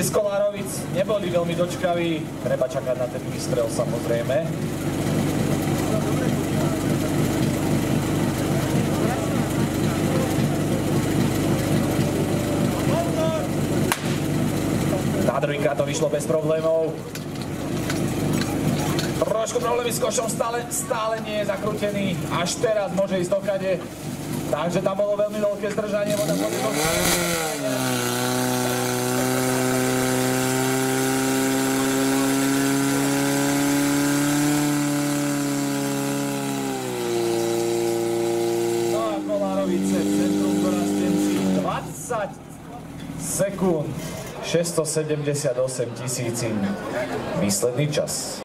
Fanúšici z Kolárovic neboli veľmi dočkaví, treba čakať na ten výstrel samozrejme. Tá druhýkrát to vyšlo bez problémov. Trošku problémy s košom, stále nie je zakrútený. Až teraz môže ísť dokade. Takže tam bolo veľmi veľké zdržanie. Voda boli do... No a Kolárovice, centrum Gorastenci, 20 sekúnd, 678 000 výsledný čas.